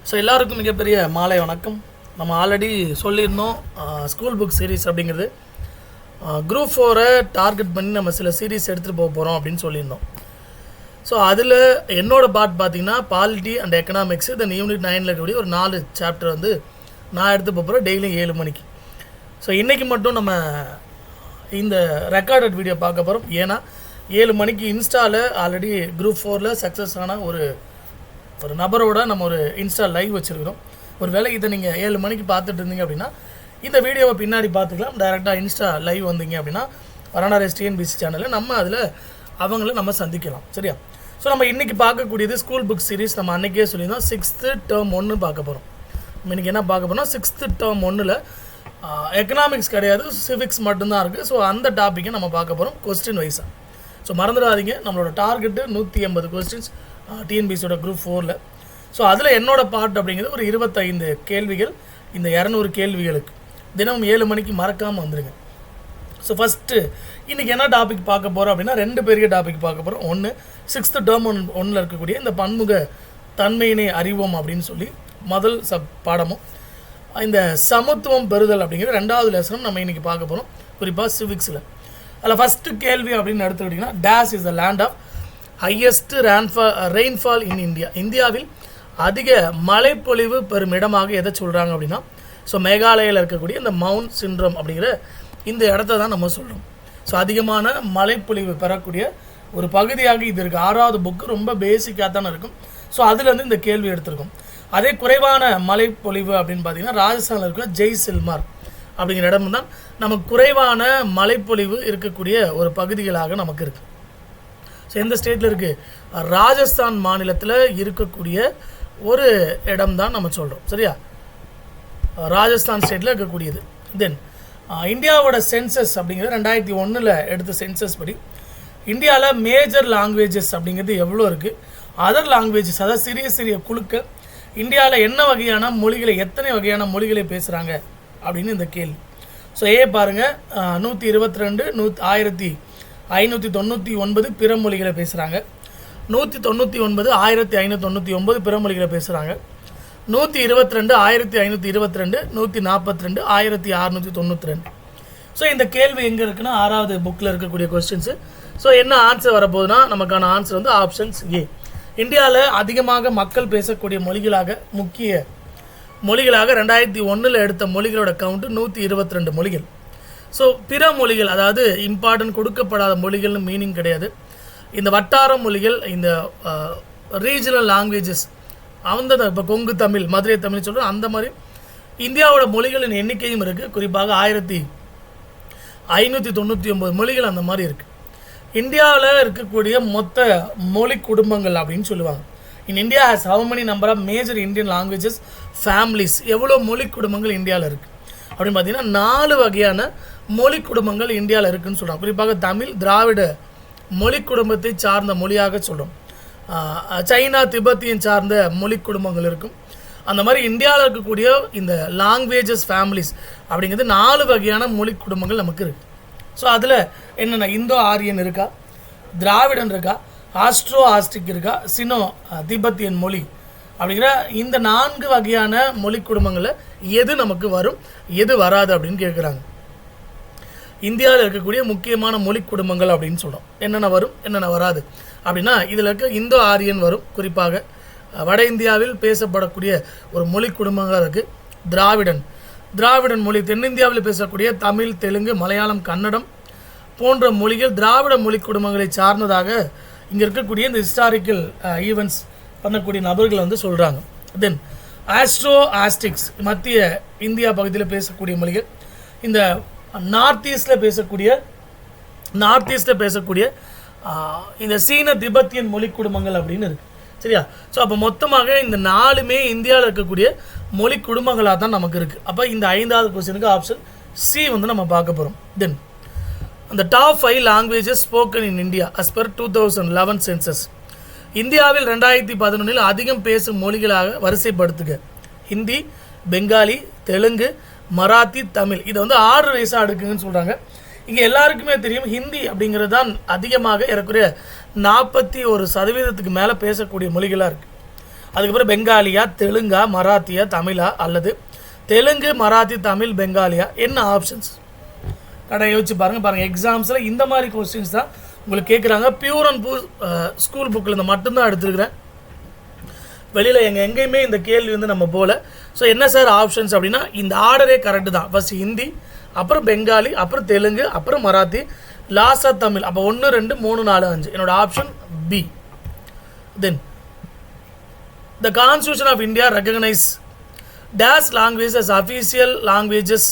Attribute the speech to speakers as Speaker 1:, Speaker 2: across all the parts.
Speaker 1: So எல்லாருக்கும் மிகப்பெரிய மாலை வணக்கம். நம்ம ஆல்ரெடி சொல்லியிருந்தோம் ஸ்கூல் புக் சீரீஸ் அப்படிங்கிறது குரூப் 4 டார்கெட் பண்ணி நம்ம சில சீரீஸ் எடுத்துகிட்டு போக போகிறோம் அப்படின்னு சொல்லியிருந்தோம். ஸோ அதில் என்னோடய பார்ட் பார்த்திங்கன்னா polity and economics then unit 9 இருக்கக்கூடிய ஒரு 4 சாப்டர் வந்து நான் எடுத்து போகிறேன் டெய்லியும் 7 மணிக்கு. ஸோ இன்றைக்கி மட்டும் நம்ம இந்த ரெக்கார்டட் வீடியோ பார்க்க போகிறோம். ஏன்னா 7 மணிக்கு இன்ஸ்டாவில் ஆல்ரெடி குரூப் 4 சக்ஸஸ் ஆன ஒரு நபரோட நம்ம ஒரு இன்ஸ்டா லைவ் வச்சுருக்கிறோம். ஒரு வேளை இதை நீங்கள் 7 மணிக்கு பார்த்துட்டு இருந்தீங்க அப்படின்னா இந்த வீடியோவை பின்னாடி பார்த்துக்கலாம். டைரெக்டாக இன்ஸ்டா லைவ் வந்தீங்க அப்படின்னா Veranda RACE TNPSC சேனலில் நம்ம அதில் அவங்கள நம்ம சந்திக்கலாம். சரியா? ஸோ நம்ம இன்றைக்கி பார்க்கக்கூடியது ஸ்கூல் புக் சீரீஸ். நம்ம அன்றைக்கே சொல்லியிருந்தோம் 6th டேர்ம் 1 பார்க்க போகிறோம். நம்ம இன்றைக்கி என்ன பார்க்க போகிறோம், 6th டேர்ம் 1 எக்கனாமிக்ஸ் கிடையாது, சிவிக்ஸ் மட்டும்தான் இருக்குது. ஸோ அந்த டாப்பிக்கை நம்ம பார்க்க போகிறோம் கொஸ்டின் வைஸாக. ஸோ மறந்துடாதீங்க, நம்மளோட டார்கெட்டு 180 கொஸ்டின்ஸ் டிஎன்பிசியோட குரூப் 4. ஸோ அதில் என்னோடய பார்ட் அப்படிங்கிறது ஒரு 25 கேள்விகள். இந்த 200 கேள்விகளுக்கு தினமும் 7 மணிக்கு மறக்காமல் வந்துடுங்க. ஸோ ஃபஸ்ட்டு இன்றைக்கி என்ன டாபிக் பார்க்க போகிறோம் அப்படின்னா 2 பெரிய டாபிக் பார்க்க போகிறோம். ஒன்று 6th டேர்ம் 1 இருக்கக்கூடிய இந்த பன்முக தன்மையினை அறிவோம் அப்படின்னு சொல்லி முதல் பாடமும், இந்த சமத்துவம் பெறுதல் அப்படிங்கிற 2வது லெசனும் நம்ம இன்றைக்கி பார்க்க போகிறோம், குறிப்பாக சிவிக்ஸில். அதில் ஃபஸ்ட்டு கேள்வி அப்படின்னு எடுத்துக்கிட்டிங்கன்னா dash is the land of highest rainfall in India. இந்தியாவில் அதிக மழைப்பொழிவு பெறும் இடமாக எதை சொல்கிறாங்க அப்படின்னா, ஸோ மேகாலயில் இருக்கக்கூடிய இந்த மவுண்ட் சிண்ட்ரோம் அப்படிங்கிற இந்த இடத்த தான் நம்ம சொல்கிறோம். ஸோ அதிகமான மழைப்பொழிவு பெறக்கூடிய ஒரு பகுதியாக இது இருக்குது. 6வது புக்கு ரொம்ப பேசிக்காக தானே இருக்கும். ஸோ அதுலேருந்து இந்த கேள்வி எடுத்திருக்கோம். அதே குறைவான மழைப்பொழிவு அப்படின்னு பார்த்தீங்கன்னா ராஜஸ்தானில் இருக்கிற ஜெய்சல்மார் அப்படிங்கிற இடம் தான் நமக்கு குறைவான மழைப்பொழிவு இருக்கக்கூடிய ஒரு பகுதிகளாக நமக்கு இருக்குது. ஸோ எந்த ஸ்டேட்டில் இருக்குது, ராஜஸ்தான் மாநிலத்தில் இருக்கக்கூடிய ஒரு இடம் தான் நம்ம சொல்கிறோம். சரியா? ராஜஸ்தான் ஸ்டேட்டில் இருக்கக்கூடியது. தென் இந்தியாவோட சென்சஸ் அப்படிங்கிறது 2001 எடுத்த சென்சஸ் படி இந்தியாவில் மேஜர் லாங்குவேஜஸ் அப்படிங்கிறது எவ்வளோ இருக்குது, அதர் லாங்குவேஜஸ் அதாவது சிறிய சிறிய குழுக்கள் இந்தியாவில் என்ன வகையான மொழிகளை, எத்தனை வகையான மொழிகளை பேசுகிறாங்க அப்படின்னு இந்த கேள்வி. ஸோ பாருங்கள், 122 1599 பிற மொழிகளை பேசுகிறாங்க, 199 1599 பிற மொழிகளை பேசுகிறாங்க, 122 1522, 142 1692. ஸோ இந்த கேள்வி எங்கே இருக்குன்னா 6வது புக்கில் இருக்கக்கூடிய கொஸ்டின்ஸு. ஸோ என்ன ஆன்சர் வரப்போகுதுன்னா நமக்கான ஆன்சர் வந்து ஆப்ஷன்ஸ் ஏ. இந்தியாவில் அதிகமாக மக்கள் பேசக்கூடிய மொழிகளாக, முக்கிய மொழிகளாக 2001 எடுத்த மொழிகளோட கவுண்ட்டு 122 மொழிகள். ஸோ பிற மொழிகள் அதாவது இம்பார்ட்டன்ட் கொடுக்கப்படாத மொழிகள்னு மீனிங் கிடையாது. இந்த வட்டார மொழிகள், இந்த ரீஜனல் லாங்குவேஜஸ், அந்த இப்போ கொங்கு தமிழ், மதுரை தமிழ் சொல்கிறோம், அந்த மாதிரி இந்தியாவோட மொழிகளின் எண்ணிக்கையும் இருக்குது. குறிப்பாக 1599 மொழிகள் அந்த மாதிரி இருக்குது. இந்தியாவில் இருக்கக்கூடிய மொத்த மொழி குடும்பங்கள் அப்படின்னு சொல்லுவாங்க. In India has how many number of major Indian languages families, எவ்வளோ மொழி குடும்பங்கள் இந்தியாவில் இருக்குது அப்படின்னு பார்த்தீங்கன்னா 4 வகையான மொழி குடும்பங்கள் இந்தியாவில் இருக்குதுன்னு சொல்கிறாங்க. குறிப்பாக தமிழ், திராவிட மொழி குடும்பத்தை சார்ந்த மொழியாக சொல்கிறோம். சைனா, திபெத்தியன் சார்ந்த மொழி குடும்பங்கள் இருக்கும். அந்த மாதிரி இந்தியாவில் இருக்கக்கூடிய இந்த லாங்குவேஜஸ் ஃபேமிலிஸ் அப்படிங்கிறது 4 வகையான மொழி குடும்பங்கள் நமக்கு இருக்குது. ஸோ அதில் என்னென்ன, இந்தோ ஆரியன் இருக்கா, திராவிடன் இருக்கா, ஆஸ்ட்ரோ ஆஸ்டிக் இருக்கா, சினோ திபெத்தியன் மொழி அப்படிங்கிற இந்த 4 வகையான மொழி குடும்பங்களில் எது நமக்கு வரும், எது வராது அப்படின்னு கேட்குறாங்க. இந்தியாவில் இருக்கக்கூடிய முக்கியமான மொழி குடும்பங்கள் அப்படின்னு சொல்கிறோம். என்னென்ன வரும், என்னென்ன வராது அப்படின்னா இதில் இருக்க இந்தோ ஆரியன் வரும். குறிப்பாக வட இந்தியாவில் பேசப்படக்கூடிய ஒரு மொழி குடும்பங்களாக இருக்குது திராவிடன் மொழி. தென்னிந்தியாவில் பேசக்கூடிய தமிழ், தெலுங்கு, மலையாளம், கன்னடம் போன்ற மொழிகள் திராவிட மொழி குடும்பங்களை சார்ந்ததாக இங்கே இருக்கக்கூடிய இந்த ஹிஸ்டாரிக்கல் ஈவெண்ட்ஸ் பண்ணக்கூடிய நபர்கள் வந்து சொல்கிறாங்க. தென் ஆஸ்ட்ரோ ஆஸ்டிக்ஸ் மத்திய இந்தியா பகுதியில் பேசக்கூடிய மொழிகள். இந்த நார்த் ஈஸ்டில் பேசக்கூடிய இந்த சீன திபெத்தியன் மொழி குடும்பங்கள் அப்படின்னு இருக்குது. சரியா? ஸோ அப்போ மொத்தமாக இந்த 4மே இந்தியாவில் இருக்கக்கூடிய மொழி குடும்பங்களாக தான் நமக்கு இருக்குது. அப்போ இந்த 5வது கொஸ்டினுக்கு ஆப்ஷன் சி வந்து நம்ம பார்க்க போகிறோம். தென் அந்த top 5 languages spoken in India as per 2011 census. இந்தியாவில் 2011 அதிகம் பேசும் மொழிகளாக வரிசைப்படுத்துக. ஹிந்தி, பெங்காலி, தெலுங்கு, மராத்தி, தமிழ். இதை வந்து 6 வயசாக அடுக்குங்கன்னு சொல்கிறாங்க. இங்கே எல்லாருக்குமே தெரியும் ஹிந்தி அப்படிங்கிறது தான் அதிகமாக ஏறக்குறைய 41% மேலே பேசக்கூடிய மொழிகளாக இருக்குது. அதுக்கப்புறம் பெங்காலியா, தெலுங்கா, மராத்தியா, தமிழா அல்லது தெலுங்கு, மராத்தி, தமிழ், பெங்காலியா? என்ன ஆப்ஷன்ஸ்? கரெக்டாக யோசிச்சு பாருங்கள். எக்ஸாம்ஸில் இந்த மாதிரி கொஸ்டின்ஸ் தான் உங்களுக்கு கேட்குறாங்க. பியூர் அண்ட் ஸ்கூல் புக்கில் இந்த மட்டும்தான் எடுத்துருக்கிறேன். வெளியில் எங்கேயுமே இந்த கேள்வி வந்து நம்ம போகல. ஸோ என்ன சார் ஆப்ஷன்ஸ் அப்படின்னா, இந்த ஆர்டரே கரெக்டு தான். ஃபஸ்ட் ஹிந்தி, அப்புறம் பெங்காலி, அப்புறம் தெலுங்கு, அப்புறம் மராத்தி, லாஸ்டாக தமிழ். அப்போ 1 2 3 4 5. என்னோட option B. Then the constitution of India recognise dash language as official languages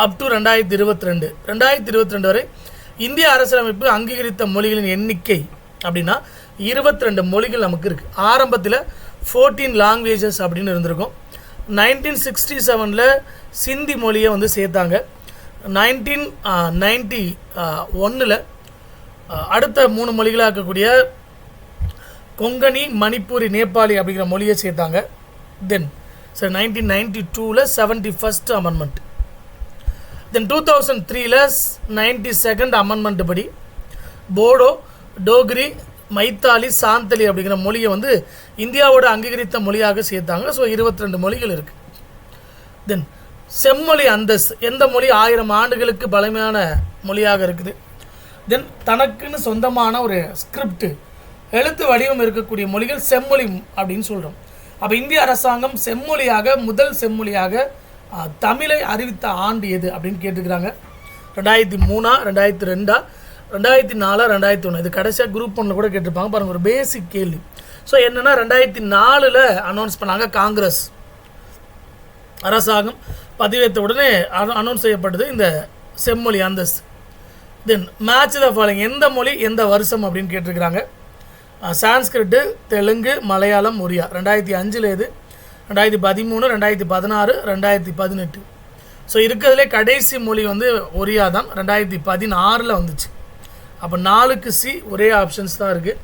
Speaker 1: up to 2022. 2022 வரை இந்திய அரசியலமைப்பு அங்கீகரித்த மொழிகளின் எண்ணிக்கை அப்படின்னா 22 மொழிகள் நமக்கு இருக்குது. ஆரம்பத்தில் 14 லாங்குவேஜஸ் அப்படின்னு இருந்திருக்கும். 1967 சிந்தி மொழியை வந்து சேர்த்தாங்க. 1991 அடுத்த 3 மொழிகளாக இருக்கக்கூடிய கொங்கணி, மணிப்பூரி, நேபாளி அப்படிங்கிற மொழியை சேர்த்தாங்க. தென் 1992 71st அமெண்ட்மெண்ட். தென் 2003 92nd அமெண்ட்மெண்ட் படி போடோ, டோக்ரி, மைத்தாலி, சாந்தலி அப்படிங்கிற மொழியை வந்து இந்தியாவோட அங்கீகரித்த மொழியாக சேர்த்தாங்க. ஸோ 22 மொழிகள் இருக்குது. தென் செம்மொழி அந்தஸ்து. எந்த மொழி 1000 ஆண்டுகளுக்கு பழமையான மொழியாக இருக்குது? தென் தனக்குன்னு சொந்தமான ஒரு ஸ்கிரிப்ட், எழுத்து வடிவம் இருக்கக்கூடிய மொழிகள் செம்மொழி அப்படின்னு சொல்கிறோம். அப்போ இந்திய அரசாங்கம் முதல் செம்மொழியாக தமிழை அறிவித்த ஆண்டு எது அப்படின்னு கேட்டுக்கிறாங்க. 2003, 2002, 2004, 2001. இது கடைசியாக குரூப் 1 கூட கேட்டிருப்பாங்க. பாருங்கள், ஒரு பேசிக் கேள்வி. ஸோ என்னென்னா 2004 அனௌன்ஸ் பண்ணாங்க. காங்கிரஸ் அரசாங்கம் பதிவேற்ற உடனே அனௌன்ஸ் செய்யப்பட்டது இந்த செம்மொழி அந்தஸ்து. தென் மேட்ச் த ஃபாலோயிங். எந்த மொழி எந்த வருஷம் அப்படின்னு கேட்டிருக்கிறாங்க. சான்ஸ்கிரிட்டு, தெலுங்கு, மலையாளம், ஒரியா. 2005 எது? 2013, 2016, 2018. ஸோ இருக்கிறதுலே கடைசி மொழி வந்து ஒரியா தான். 2016 வந்துச்சு. அப்போ 4க்கு சி, ஒரே ஆப்ஷன்ஸ் தான் இருக்குது.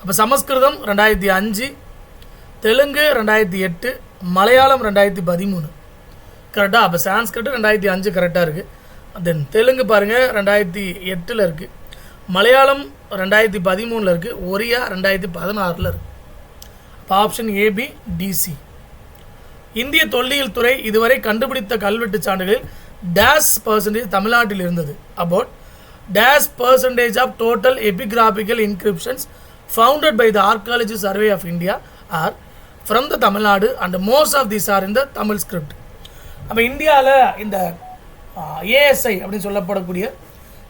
Speaker 1: அப்போ சமஸ்கிருதம் 2005, தெலுங்கு 2008, மலையாளம் 2013. கரெக்டாக? அப்போ சான்ஸ்கிரிட் 2005 கரெக்டாக இருக்குது. தென் தெலுங்கு பாருங்கள் 2008 இருக்குது, மலையாளம் 2013 இருக்குது, ஒரியா 2016 இருக்குது. அப்போ ஆப்ஷன் ஏபி, டிசி. இந்திய தொல்லியல் துறை இதுவரை கண்டுபிடித்த கல்வெட்டு சான்றுகளில் டேஷ் பர்சன்டேஜ் தமிழ்நாட்டில் இருந்தது. About dash percentage of total epigraphical inscriptions founded by the archaeology survey of India are from the Tamil Nadu and most of these are in the Tamil script. அப்போ இந்தியாவில் இந்த ஏஎஸ்ஐ அப்படின்னு சொல்லப்படக்கூடிய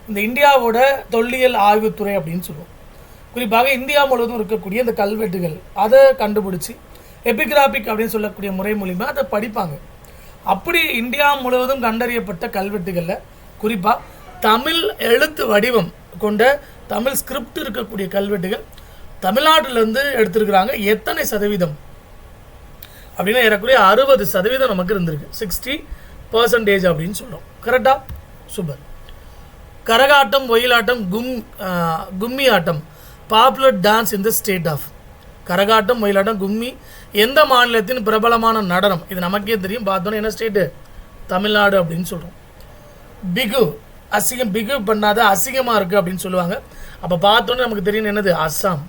Speaker 1: இந்த இந்தியாவோட தொல்லியல் ஆய்வுத்துறை அப்படின்னு சொல்லுவோம். குறிப்பாக இந்தியா முழுவதும் இருக்கக்கூடிய இந்த கல்வெட்டுகள் அதை கண்டுபிடிச்சி எபிகிராபிக் அப்படின்னு சொல்லக்கூடிய முறை மூலிமா அதை படிப்பாங்க. அப்படி இந்தியா முழுவதும் கண்டறியப்பட்ட கல்வெட்டுகளில் குறிப்பாக தமிழ் எழுத்து வடிவம் கொண்ட தமிழ் ஸ்கிரிப்ட் இருக்கக்கூடிய கல்வெட்டுகள் தமிழ்நாட்டிலேருந்து எடுத்திருக்கிறாங்க. எத்தனை சதவீதம் அப்படின்னா ஏறக்குறைய 60% நமக்கு இருந்திருக்கு. 60% அப்படின்னு சொல்கிறோம். கரெக்டாக? Super. Karagattam, Oyilattam, Kummi attam popular dance in the state of. Karagattam, Oyilattam, Kummi எந்த மாநிலத்தின் பிரபலமான நடனம்? இது நமக்கே தெரியும். பார்த்தோன்னே என்ன ஸ்டேட்டு? தமிழ்நாடு அப்படின்னு சொல்கிறோம். பிகு, அசிங்கம், பிகு பண்ணாத அசிங்கமாக இருக்குது அப்படின்னு சொல்லுவாங்க. அப்போ பார்த்தோன்னே நமக்கு தெரியும் என்னது? அஸ்ஸாம்.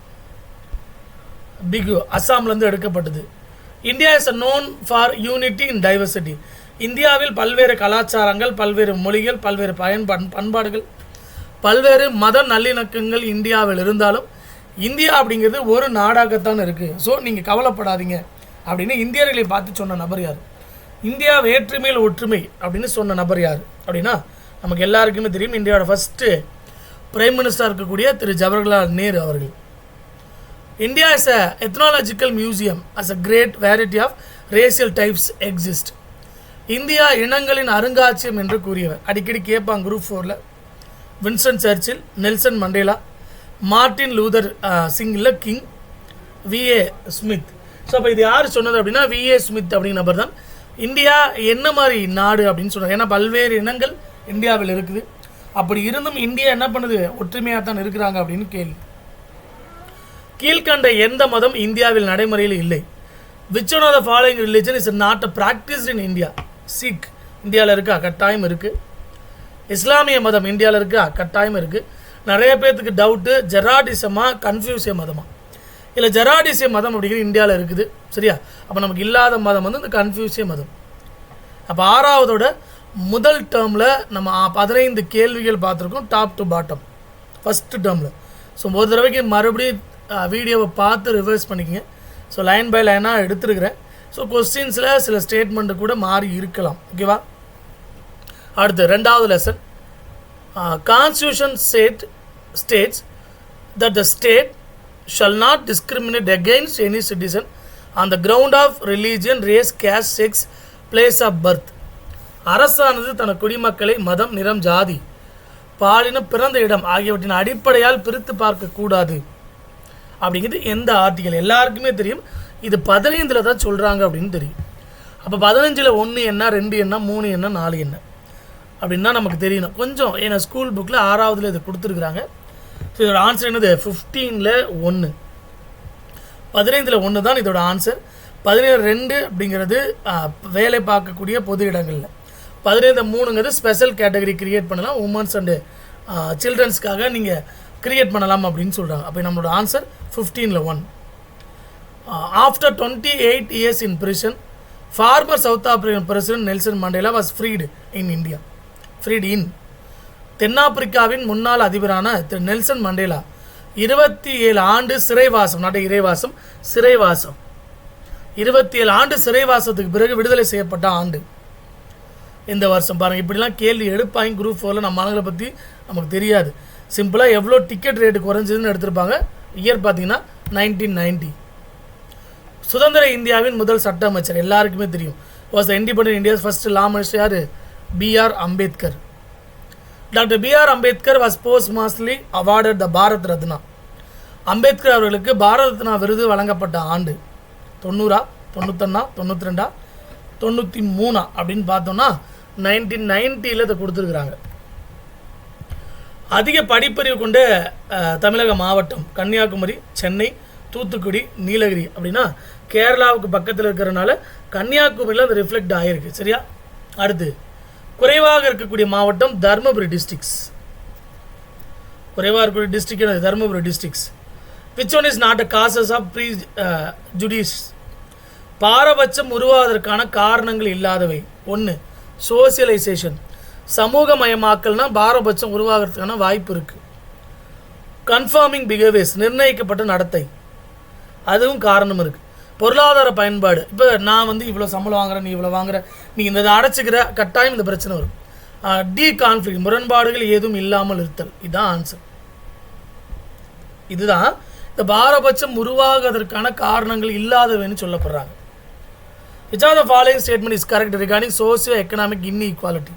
Speaker 1: பிகு அஸ்ஸாம்லேருந்து எடுக்கப்பட்டது. India is known for unity in diversity. இந்தியாவில் பல்வேறு கலாச்சாரங்கள், பல்வேறு மொழிகள், பல்வேறு பண்பாடுகள், பல்வேறு மத நல்லிணக்கங்கள் இந்தியாவில் இருந்தாலும் இந்தியா அப்படிங்கிறது ஒரு நாடாகத்தான் இருக்குது. ஸோ நீங்கள் கவலைப்படாதீங்க அப்படின்னு இந்தியர்களை பார்த்து சொன்ன நபர் யார்? இந்தியா வேற்றுமையில் ஒற்றுமை அப்படின்னு சொன்ன நபர் யார் அப்படின்னா நமக்கு எல்லாருக்குமே தெரியும். இந்தியாவோட ஃபஸ்ட்டு பிரைம் மினிஸ்டராக இருக்கக்கூடிய திரு ஜவஹர்லால் நேரு அவர்கள். India is a ethnological museum as a great variety of racial types exist. India இனங்களின் அருங்காட்சியம் என்று கூறியவர். அடிக்கடி கேட்பாங்க group 4. Winston Churchill, Nelson Mandela, Martin Luther சிங்கில் கிங், விஏ ஸ்மித். ஸோ அப்போ இது யார் சொன்னது அப்படின்னா விஏ ஸ்மித் அப்படிங்கிற நபர் தான் இந்தியா என்ன மாதிரி நாடு அப்படின்னு சொன்னார். ஏன்னா பல்வேறு இனங்கள் இந்தியாவில் இருக்குது. அப்படி இருந்தும் இந்தியா என்ன பண்ணுது? ஒற்றுமையாக தான் இருக்கிறாங்க அப்படின்னு கேள்வி. கீழ்கண்ட எந்த மதம் இந்தியாவில் நடைமுறையில் இல்லை? Which one of the following religion is not practised in India? Sikh இந்தியாவில் இருக்கா? கட்டாயம் இருக்குது. இஸ்லாமிய மதம் இந்தியாவில் இருக்கா? கட்டாயம் இருக்குது. நிறைய பேர்த்துக்கு டவுட்டு, ஜெராடிசமா கன்ஃபியூசிய மதமா? இல்லை ஜெராடிசிய மதம் அப்படிங்கிறது இந்தியாவில் இருக்குது. சரியா? அப்போ நமக்கு இல்லாத மதம் வந்து இந்த கன்ஃபியூசிய மதம். அப்போ 6வதோட முதல் டேர்மில் நம்ம 15 கேள்விகள் பார்த்துருக்கோம், டாப் டு பாட்டம் ஃபஸ்ட்டு டேர்மில். ஸோ ஒரு தடவைக்கு மறுபடியும் வீடியோவை பார்த்து ரிவர்ஸ் பண்ணிக்கங்க. ஸோ லைன் பை லைனாக எடுத்துருக்கிறேன். ஸோ கொஸ்டின்ஸில் சில ஸ்டேட்மெண்ட்டு கூட மாறி இருக்கலாம். ஓகேவா? அடுத்து 2வது lesson. Constitution states that the state shall not discriminate against any citizen on the ground of religion, race, caste, sex, place of birth. அரசானது தன குடிமக்களை மதம், நிறம், ஜாதி, பாலினம், பிறந்த இடம் ஆகியவற்றின் அடிப்படையால் பிரித்து பார்க்கக்கூடாது அப்படிங்கிறது எந்த ஆர்டிகல்? எல்லாருக்குமே தெரியும். இது 15ல் தான் சொல்கிறாங்க அப்படின்னு தெரியும். அப்போ 15ல் 1 என்ன, 2 என்ன, 3 என்ன, 4 என்ன அப்படின்னா நமக்கு தெரியணும் கொஞ்சம். ஏன்னா ஸ்கூல் புக்கில் 6வதுல இது கொடுத்துருக்குறாங்க. ஸோ இதோட ஆன்சர் என்னது? 15ல் 1. 15ல் 1 தான் இதோட ஆன்சர். 17-2 அப்படிங்கிறது வேலை பார்க்கக்கூடிய பொது இடங்களில். 17-3ங்கிறது ஸ்பெஷல் கேட்டகரி கிரியேட் பண்ணலாம், உமன்ஸ் அண்டு சில்ட்ரன்ஸ்க்காக நீங்கள் கிரியேட் பண்ணலாம் அப்படின்னு சொல்கிறாங்க. அப்போ நம்மளோட answer 15ல் 1. After 28 years in prison, former South African President Nelson Mandela was freed in India. freed in தென்னாப்பிரிக்காவின் முன்னாள் அதிபரான திரு நெல்சன் மண்டேலா 27 ஆண்டு சிறைவாசம், நாட்டை இறைவாசம், சிறைவாசம் 27 ஆண்டு சிறைவாசத்துக்கு பிறகு விடுதலை செய்யப்பட்ட ஆண்டு இந்த வருஷம். பாருங்கள், இப்படிலாம் கேள்வி எடுப்பாங்க குரூப் 4ல். நம்ம ஆளுங்களை பற்றி நமக்கு தெரியாது. சிம்பிளாக எவ்வளோ டிக்கெட் ரேட்டு குறைஞ்சதுன்னு எடுத்திருப்பாங்க. இயர் பார்த்தீங்கன்னா 1990. சுதந்திர இந்தியாவின் முதல் சட்ட அமைச்சர் எல்லாருக்குமே தெரியும். Was the independent India's first law minister யார்? B.R. Ambedkar. Doctor B.R. Ambedkar was posthumously awarded the Bharat Ratna. Ambedkar அவர்களுக்கு பாரத் ரத்னா விருது வழங்கப்பட்ட ஆண்டு 90, 91, 92, 93 அப்படின்னு பார்த்தோம்னா 1990ல் இதை கொடுத்துருக்குறாங்க. அதிக படிப்பறிவு கொண்ட தமிழக மாவட்டம் கன்னியாகுமரி, சென்னை, தூத்துக்குடி, நீலகிரி. அப்படின்னா கேரளாவுக்கு பக்கத்தில் இருக்கிறனால கன்னியாகுமரியில் அது ரிஃப்ளெக்ட் ஆகிருக்கு. சரியா? அடுத்து குறைவாக இருக்கக்கூடிய மாவட்டம் தர்மபுரி டிஸ்ட்ரிக்ஸ். குறைவாக இருக்கக்கூடிய district Dharmapuri districts. Which one is not a causes of prejudice? பாரபட்சம் உருவாவதற்கான காரணங்கள் இல்லாதவை. 1 சோசியலைசேஷன், சமூகமயமாக்கல்னா பாரபட்சம் உருவாகிறதுக்கான வாய்ப்பு இருக்குது. கன்ஃபார்மிங் பிஹேவியர்ஸ், நிர்ணயிக்கப்பட்ட நடத்தை, அதுவும் காரணம் இருக்குது. பொருளாதார பயன்பாடு, இப்போ நான் வந்து இவ்வளோ சம்பளம் வாங்குறேன், நீ இவ்வளோ வாங்குற, நீ இந்த இதை அடைச்சிக்கிற, கட்டாயம் இந்த பிரச்சனை வரும். டி கான்ஃப்ளிக்ட், முரண்பாடுகள் ஏதும் இல்லாமல் இருத்தல். இதுதான் ஆன்சர். இதுதான் இந்த பாரபட்சம் உருவாகுவதற்கான காரணங்கள் இல்லாதவைன்னு சொல்லப்படுறாங்க. Which of the following statement is correct regarding socio-economic inequality?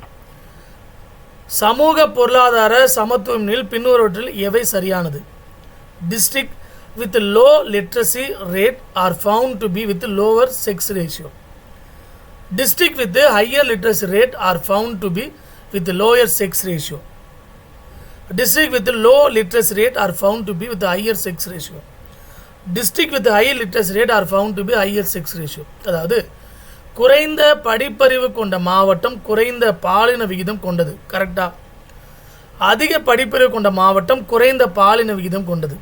Speaker 1: சமூக பொருளாதார சமத்துவமில் பின்வருவற்றில் எவை சரியானது? District with low literacy rate are found to be with lower sex ratio. District with higher literacy rate are found to be with lower sex ratio. District with low literacy rate are found to be with higher sex ratio. District with higher literacy rate are found to be higher sex ratio. அதாவது குறைந்த படிப்பறிவு கொண்ட மாவட்டம் குறைந்த பாலின விகிதம் கொண்டது. கரெக்டா? அதிக படிப்பறிவு கொண்ட மாவட்டம் குறைந்த பாலின விகிதம் கொண்டது.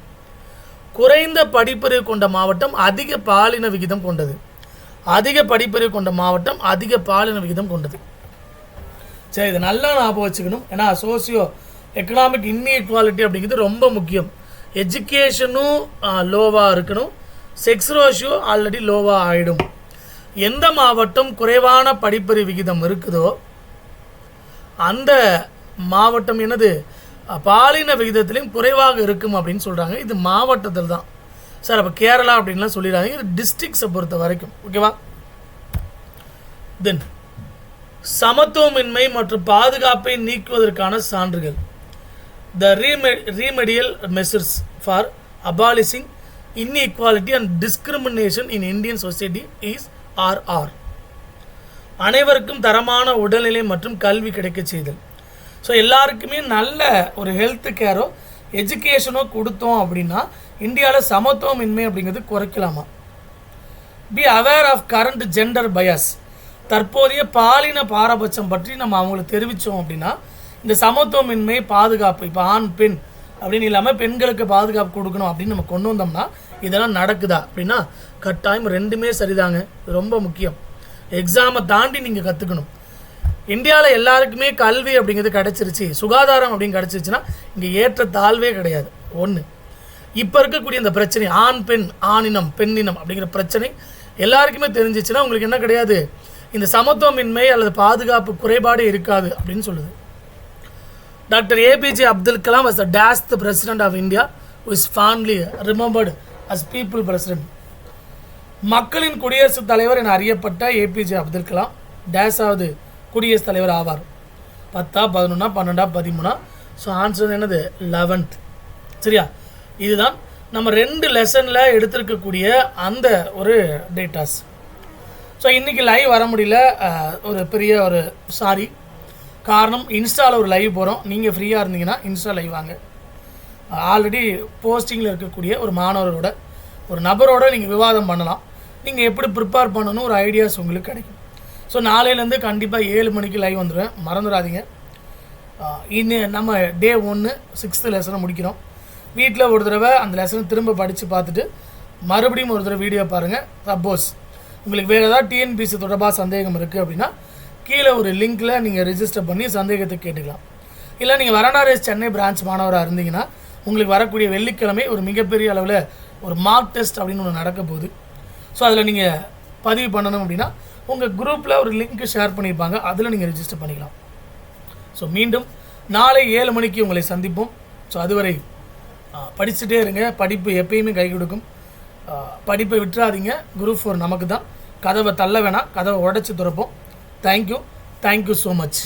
Speaker 1: குறைந்த படிப்பறிவு கொண்ட மாவட்டம் அதிக பாலின விகிதம் கொண்டது. அதிக படிப்பறிவு கொண்ட மாவட்டம் அதிக பாலின விகிதம் கொண்டது. சரி, இதை நல்லா ஞாபகம் வச்சுக்கணும். ஏன்னா சோசியோ எக்கனாமிக் இன்இக்வாலிட்டி அப்படிங்கிறது ரொம்ப முக்கியம். எஜுகேஷனும் லோவாக இருக்கணும், செக்ஸ் ரேஷியோ ஆல்ரெடி லோவாக ஆகிடும். எந்த மாவட்டம் குறைவான படிப்பறிவு விகிதம் இருக்குதோ அந்த மாவட்டம் என்னது பாலின விகிதத்திலையும் குறைவாக இருக்கும் அப்படின்னு சொல்கிறாங்க. இது மாவட்டத்தில் தான் சார். அப்போ கேரளா அப்படின்லாம் சொல்லிடுறாங்க. இது டிஸ்ட்ரிக்ஸை பொறுத்த வரைக்கும். ஓகேவா? தென் சமத்துவமின்மை மற்றும் பாதுகாப்பை நீக்குவதற்கான சான்றுகள். The remedial measures for abolishing inequality and discrimination in Indian society is RR. அனைவருக்கும் தரமான உடல்நிலை மற்றும் கல்வி கிடைக்க செய்தல். ஸோ எல்லாருக்குமே நல்ல ஒரு ஹெல்த் கேரோ எஜுகேஷனோ கொடுத்தோம் அப்படின்னா இந்தியாவில் சமத்துவமின்மை அப்படிங்கிறது குறைக்கலாமா? Be aware of current gender bias. தற்போதைய பாலின பாரபட்சம் பற்றி நம்ம அவங்களுக்கு தெரிவித்தோம் அப்படின்னா இந்த சமத்துவமின்மை பாதுகாப்பு, இப்போ ஆண் பெண் அப்படின்னு இல்லாமல் பெண்களுக்கு பாதுகாப்பு கொடுக்கணும் அப்படின்னு நம்ம கொண்டு வந்தோம்னா இதெல்லாம் நடக்குதா அப்படின்னா கட்டாயம் ரெண்டுமே சரிதாங்க. ரொம்ப முக்கியம். எக்ஸாமை தாண்டி நீங்கள் கற்றுக்கணும். இந்தியாவில் எல்லாருக்குமே கல்வி அப்படிங்கிறது கிடச்சிருச்சு, சுகாதாரம் அப்படின்னு கிடச்சிருச்சுன்னா இங்கே ஏற்ற தாழ்வே கிடையாது. ஒன்று, இப்போ இருக்கக்கூடிய இந்த பிரச்சனை ஆண் பெண், ஆணினம் பெண்ணினம் அப்படிங்கிற பிரச்சனை எல்லாருக்குமே தெரிஞ்சிச்சுன்னா உங்களுக்கு என்ன கிடையாது, இந்த சமத்துவமின்மை அல்லது பாதுகாப்பு குறைபாடு இருக்காது அப்படின்னு சொல்லுது. Doctor A P J Abdul Kalam was the dash the president of India who is fondly remembered as people president. மக்களின் குடியரசுத் தலைவர் என அறியப்பட்ட ஏபிஜே அப்துல் கலாம் டேஷாவது குடியரசுத் தலைவர் ஆவார். 10, 11, 12, 13. ஸோ ஆன்சர் என்னது 11th. சரியா? இதுதான் நம்ம 2 லெசனில் எடுத்திருக்கக்கூடிய அந்த ஒரு டேட்டாஸ். ஸோ இன்றைக்கி லைவ் வர முடியல, ஒரு பெரிய ஒரு சாரி. காரணம், இன்ஸ்டாவில் ஒரு லைவ் போகிறோம். நீங்கள் ஃப்ரீயாக இருந்தீங்கன்னா இன்ஸ்டா லைவ் வாங்க. ஆல்ரெடி போஸ்டிங்கில் இருக்கக்கூடிய ஒரு மாணவரோட, ஒரு நபரோட நீங்கள் விவாதம் பண்ணலாம். நீங்கள் எப்படி ப்ரிப்பேர் பண்ணணும் ஒரு ஐடியாஸ் உங்களுக்கு கிடைக்கும். ஸோ நாளையிலேருந்து கண்டிப்பாக 7 மணிக்கு லைவ் வந்துடுவேன், மறந்துடாதீங்க. இன்னும் நம்ம டே 1 6th லெசனை முடிக்கிறோம். வீட்டில் ஒரு தடவை அந்த லெசனை திரும்ப படித்து பார்த்துட்டு மறுபடியும் ஒரு தடவை வீடியோ பாருங்கள். சப்போஸ் உங்களுக்கு வேறு ஏதாவது டிஎன்பிசி தொடர்பாக சந்தேகம் இருக்குது அப்படின்னா கீழே ஒரு லிங்க்கில் நீங்கள் ரிஜிஸ்டர் பண்ணி சந்தேகத்தை கேட்டுக்கலாம். இல்லை நீங்கள் வராண்டா ரேஸ் சென்னை பிரான்ச் மாணவராக இருந்தீங்கன்னா உங்களுக்கு வரக்கூடிய வெள்ளிக்கிழமை ஒரு மிகப்பெரிய அளவில் ஒரு மார்க் டெஸ்ட் அப்படின்னு ஒன்று நடக்க போகுது. ஸோ அதில் நீங்கள் பதிவு பண்ணணும் அப்படின்னா உங்கள் குரூப்பில் ஒரு லிங்க்கு ஷேர் பண்ணியிருப்பாங்க, அதில் நீங்கள் ரிஜிஸ்டர் பண்ணிக்கலாம். ஸோ மீண்டும் நாளை 7 மணிக்கு உங்களை சந்திப்போம். ஸோ அதுவரை படிச்சுட்டே இருங்க. படிப்பு எப்பயுமே கை கொடுக்கும். படிப்பை விட்டுறாதீங்க. குரூப் 4 நமக்கு தான். கதவை தள்ள வேணாம், கதவை உடச்சி துறப்போம். Thank you so much.